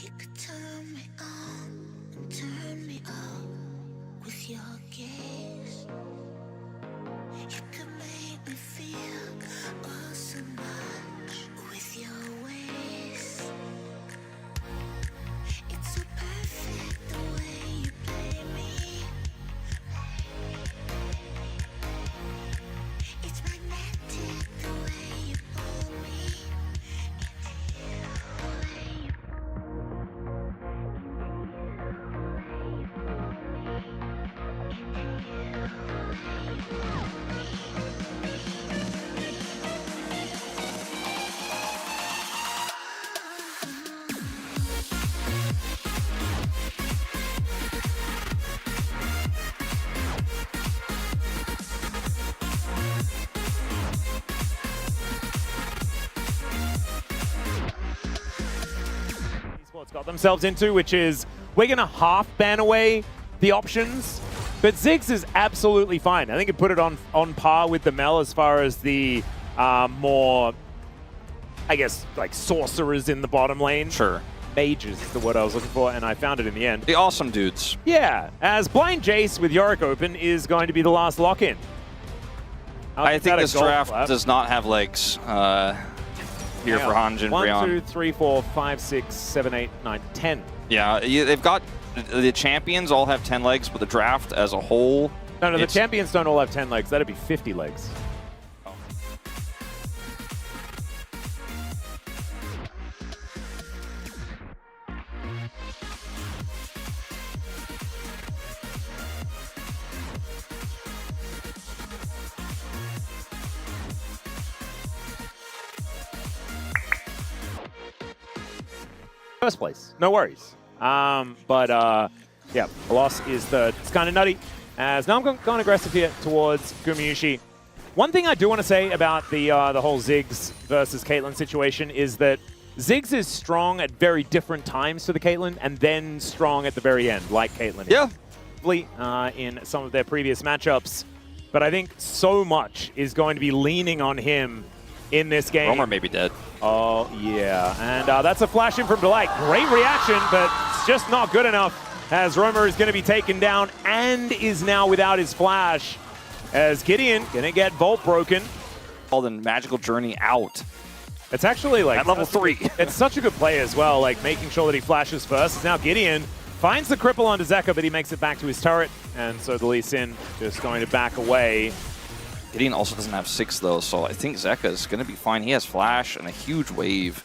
You could turn me on and turn me up with your gaze. You could make me feel oh so much with your ways. It's so perfect the way you play me. It's magnetic the way you pull me into you, the way you Esports got themselves into, which is we're going to half ban away the options, but Ziggs is absolutely fine. I think it put it on par with the Mel as far as the more, I guess, like sorcerers in the bottom lane. Sure. Mages is the word I was looking for, and I found it in the end. The awesome dudes. Yeah, as Blind Jace with Yorick open is going to be the last lock-in. I think this draft does not have legs here for Hanj and Brion. 1, 2, 3, 4, 5, 6, 7, 8, 9, 10. Yeah, they've got the champions all have 10 legs, but the draft as a whole. No, the champions don't all have 10 legs. That'd be 50 legs. First place, no worries. Yeah, the loss is third. It's kind of nutty. As now I'm going aggressive here towards Gumayusi. One thing I do want to say about the whole Ziggs versus Caitlyn situation is that Ziggs is strong at very different times to the Caitlyn, and then strong at the very end, like Caitlyn. Yeah. In some of their previous matchups, but I think so much is going to be leaning on him in this game. Romer may be dead. Oh, yeah. And that's a flash in from Delight. Great reaction, but it's just not good enough as Romer is going to be taken down and is now without his flash. As Gideon going to get Volt broken. Called in Magical Journey out. It's actually like... At level 3. It's such a good play as well, like making sure that he flashes first. Now Gideon finds the cripple onto Zeka, but he makes it back to his turret. And so the Lee Sin just going to back away. Gideon also doesn't have 6 though, so I think Zeka is going to be fine. He has flash and a huge wave.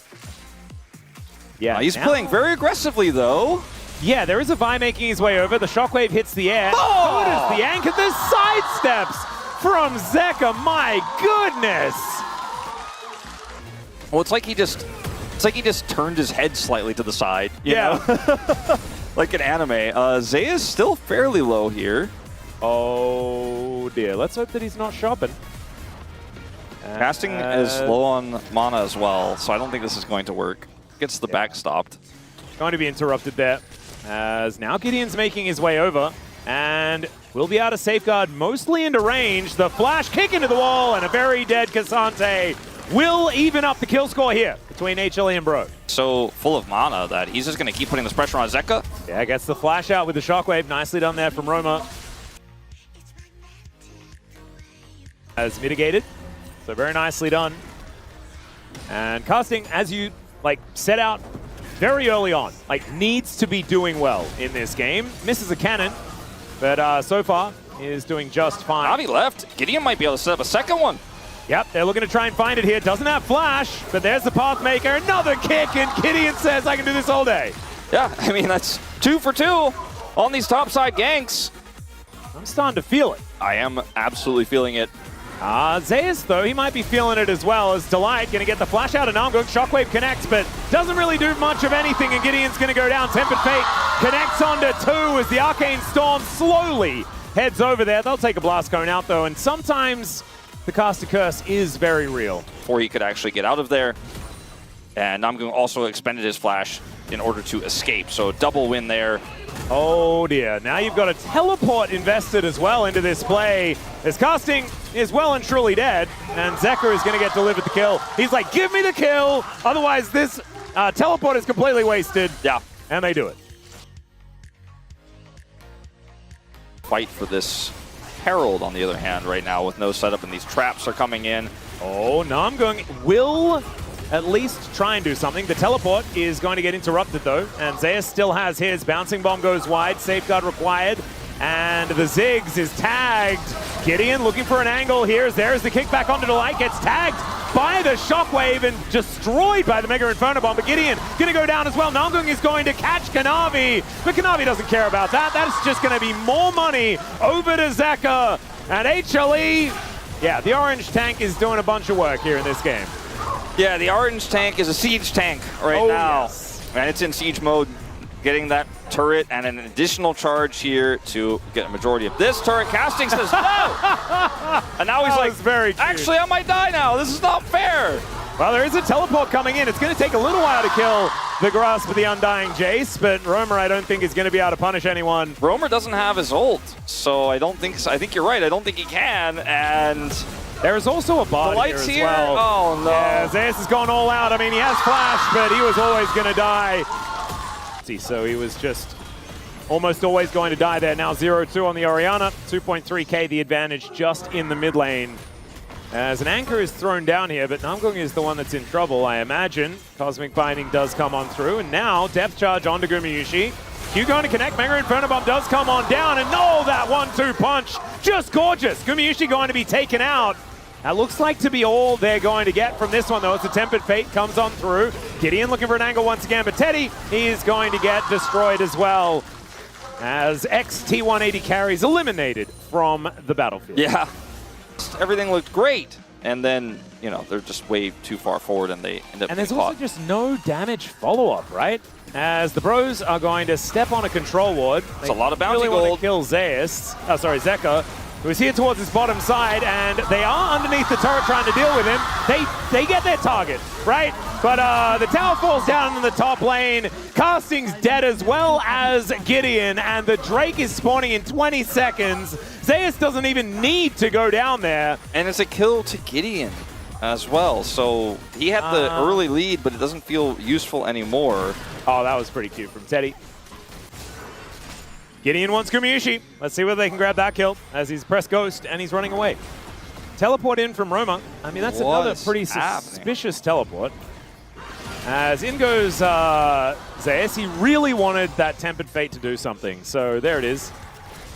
Yeah, he's playing very aggressively though. Yeah, there is a Vi making his way over. The shockwave hits the air. Oh! Notice the anchor. The sidesteps from Zeka. My goodness. Well, it's like he just turned his head slightly to the side. You know? Like an anime. Zay is still fairly low here. Oh dear, let's hope that he's not shopping. Casting is low on mana as well, so I don't think this is going to work. Gets the back stopped. Going to be interrupted there, as now Gideon's making his way over, and will be able to safeguard mostly into range. The flash kick into the wall, and a very dead Cassante will even up the kill score here between HLE and BRO. So full of mana that he's just going to keep putting this pressure on Zeka. Yeah, gets the flash out with the shockwave. Nicely done there from Roma. As mitigated, so very nicely done. And casting, as you set out very early on, needs to be doing well in this game. Misses a cannon, but so far is doing just fine. Navi left. Gideon might be able to set up a second one. Yep, they're looking to try and find it here. Doesn't have flash, but there's the Pathmaker. Another kick, and Gideon says, I can do this all day. Yeah, I mean, that's 2 for 2 on these topside ganks. I'm starting to feel it. I am absolutely feeling it. Zeus, though, he might be feeling it as well, as Delight going to get the flash out, and Namgook shockwave connects, but doesn't really do much of anything, and Gideon's going to go down. Tempered Fate connects onto 2 as the Arcane Storm slowly heads over there. They'll take a Blast Cone out, though, and sometimes the Caster Curse is very real. Before he could actually get out of there. And Namgook also expended his flash in order to escape, so double win there. Oh dear, now you've got a teleport invested as well into this play. As casting is well and truly dead, and Zeka is going to get delivered the kill. He's like, give me the kill, otherwise this Teleport is completely wasted. Yeah. And they do it. Fight for this Herald, on the other hand, right now with no setup, and these traps are coming in. Oh, Namgung will at least try and do something. The teleport is going to get interrupted, though, and Zeus still has his. Bouncing bomb goes wide, safeguard required, and the Ziggs is tagged. Gideon looking for an angle here. There's the kickback onto Delight, gets tagged by the Shockwave and destroyed by the Mega Inferno Bomb, but Gideon gonna go down as well. Namgung is going to catch Kanavi, but Kanavi doesn't care about that. That's just gonna be more money over to Zeka. And HLE, yeah, the orange tank is doing a bunch of work here in this game. Yeah, the orange tank is a siege tank right now. Yes. And it's in siege mode, getting that turret and an additional charge here to get a majority of this turret. Casting says no! And now he's like, very cute. Actually, I might die now. This is not fair. Well, there is a teleport coming in. It's going to take a little while to kill the Grasp of the Undying Jace, but Roamer, I don't think, is going to be able to punish anyone. Roamer doesn't have his ult, so I don't think so. I think you're right. I don't think he can, and there is also a bot here as well. Oh, no. Yeah, Zeus has gone all out. I mean, he has flash, but he was always going to die. So he was just almost always going to die there. Now 0-2 on the Orianna. 2.3k the advantage just in the mid lane. As an anchor is thrown down here, but Namgung is the one that's in trouble, I imagine. Cosmic Binding does come on through, and now Depth Charge onto Gumayusi. Q going to connect, Mega Inferno Bomb does come on down, and no, that 1-2 punch, just gorgeous. Gumayusi going to be taken out. That looks like to be all they're going to get from this one, though. It's a Tempered Fate comes on through. Gideon looking for an angle once again, but Teddy is going to get destroyed as well, as XT180 carries eliminated from the battlefield. Yeah. Everything looked great, and then, you know, they're just way too far forward and they end up And there's getting also caught. just no damage follow-up, right? As the Bros are going to step on a control ward. It's a lot of bounty really want gold. to kill Zeus, Zeka, who is here towards his bottom side, and they are underneath the turret trying to deal with him. They get their target, right? But the tower falls down in the top lane. Casting's dead as well as Gideon, and the Drake is spawning in 20 seconds. Zeus doesn't even need to go down there. And it's a kill to Gideon as well. So he had the early lead, but it doesn't feel useful anymore. Oh, that was pretty cute from Teddy. Gideon wants Gumayusi. Let's see whether they can grab that kill as he's pressed Ghost and he's running away. Teleport in from Roma. I mean, that's another pretty suspicious teleport. As in goes Zeus. He really wanted that Tempered Fate to do something. So there it is.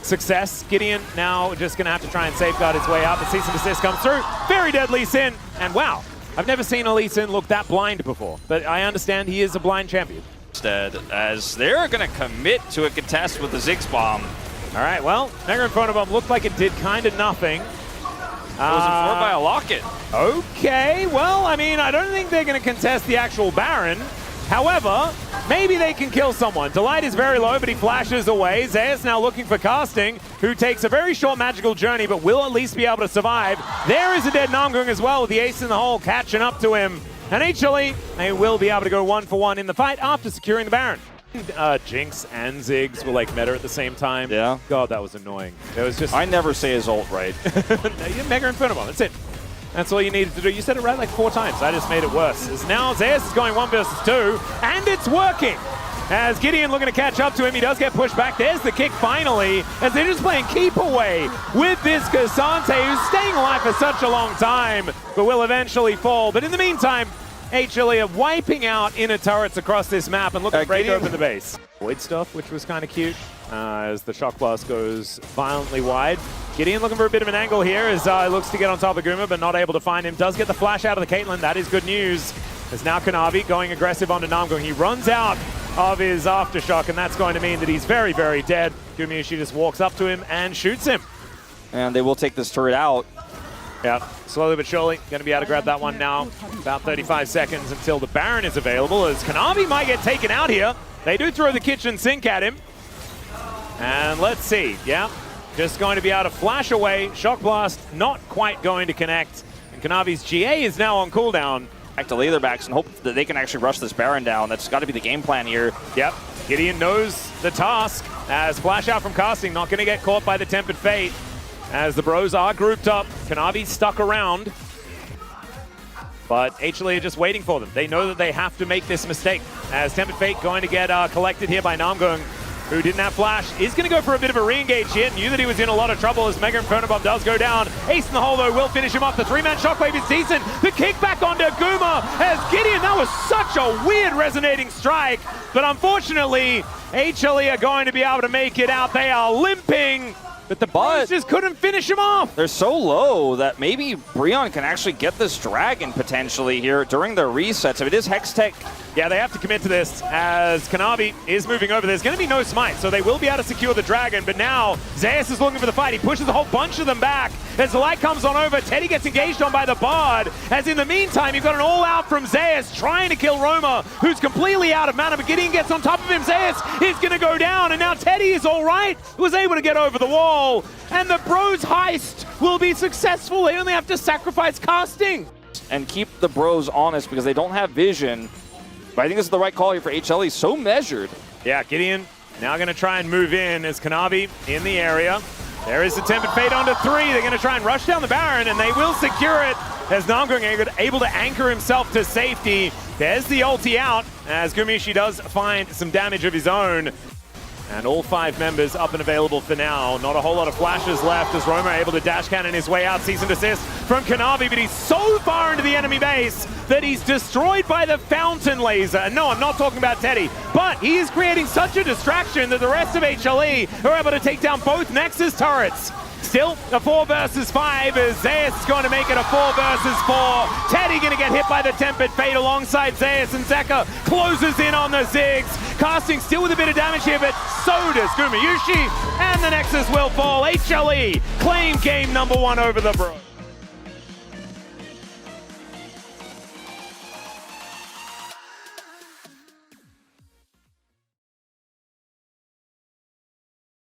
Success. Gideon now just going to have to try and safeguard his way out. The cease and desist comes through. Very dead Lee Sin. And wow, I've never seen a Lee Sin look that blind before. But I understand he is a blind champion. Instead, as they're going to commit to a contest with the Ziggs Bomb. All right, well, Mega Inferno Bomb looked like it did kind of nothing. It was informed by a Locket. Okay, well, I mean, I don't think they're going to contest the actual Baron. However, maybe they can kill someone. Delight is very low, but he flashes away. Zeus now looking for Casting, who takes a very short magical journey, but will at least be able to survive. There is a dead Namgung as well, with the ace in the hole catching up to him. And HLE, they will be able to go 1-for-1 in the fight after securing the Baron. Jinx and Ziggs were like meta at the same time. Yeah. God, that was annoying. It was just... I never say his ult right. Mega Inferno Bomb, that's it. That's all you needed to do. You said it right like 4 times. I just made it worse. As now Zeus is going 1 versus 2, and it's working. As Gideon looking to catch up to him, he does get pushed back. There's the kick finally, as they're just playing keep away with this Cassante, who's staying alive for such a long time, but will eventually fall. But in the meantime, HLE are wiping out inner turrets across this map and looking to break open the base. Void stuff, which was kind of cute, as the Shock Blast goes violently wide. Gideon looking for a bit of an angle here as he looks to get on top of Guma, but not able to find him. Does get the flash out of the Caitlyn. That is good news. As now Kanavi going aggressive onto Namgung. He runs out of his Aftershock, and that's going to mean that he's very, very dead. Gumayusi just walks up to him and shoots him. And they will take this turret out. Yeah, slowly but surely, going to be able to grab that one now. About 35 seconds until the Baron is available, as Kanavi might get taken out here. They do throw the kitchen sink at him. And let's see, yeah, just going to be able to flash away. Shock Blast not quite going to connect. And Kanavi's GA is now on cooldown. Back to Leatherbacks and hope that they can actually rush this Baron down. That's got to be the game plan here. Yep, Gideon knows the task, as flash out from Casting, not going to get caught by the Tempered Fate. As the Bros are grouped up, Kanavi stuck around. But HLE are just waiting for them. They know that they have to make this mistake. As Tempered Fate going to get collected here by Namgung, who didn't have flash, is going to go for a bit of a re-engage here. Knew that he was in a lot of trouble as Mega Inferno Bomb does go down. Ace in the hole though will finish him off. The 3-man shockwave is decent. The kickback onto Guma as Gideon. That was such a weird resonating strike. But unfortunately, HLE are going to be able to make it out. They are limping. But the Bros just couldn't finish him off. They're so low that maybe Breon can actually get this Dragon potentially here during their resets. If it is Hextech. Yeah, they have to commit to this as Kanavi is moving over. There's going to be no smite, so they will be able to secure the Dragon. But now, Zeus is looking for the fight. He pushes a whole bunch of them back. As the light comes on over, Teddy gets engaged on by the Bard. As in the meantime, you've got an all-out from Zeus trying to kill Roma, who's completely out of mana. But Gideon gets on top of him. Zeus is going to go down, and now Teddy is all right. Was able to get over the wall. And the Bros heist will be successful. They only have to sacrifice casting. And keep the Bros honest because they don't have vision. But I think this is the right call here for HLE. So measured. Yeah, Gideon now going to try and move in as Kanavi in the area. There is the Tempered Fate onto 3. They're going to try and rush down the Baron, and they will secure it as Namgung able to anchor himself to safety. There's the ulti out as Gumayusi does find some damage of his own. And all 5 members up and available for now. Not a whole lot of flashes left as Roma able to dash cannon his way out. Cease and desist from Kanavi, but he's so far into the enemy base that he's destroyed by the fountain laser. And no, I'm not talking about Teddy, but he is creating such a distraction that the rest of HLE are able to take down both Nexus turrets. Still a 4 versus 5 as Zeus is going to make it a 4 versus 4. Teddy going to get hit by the Tempered Fate alongside Zeus, and Zeka closes in on the Ziggs. Casting still with a bit of damage here, but so does Gumayusi, and the Nexus will fall. HLE claim game number 1 over the Bros.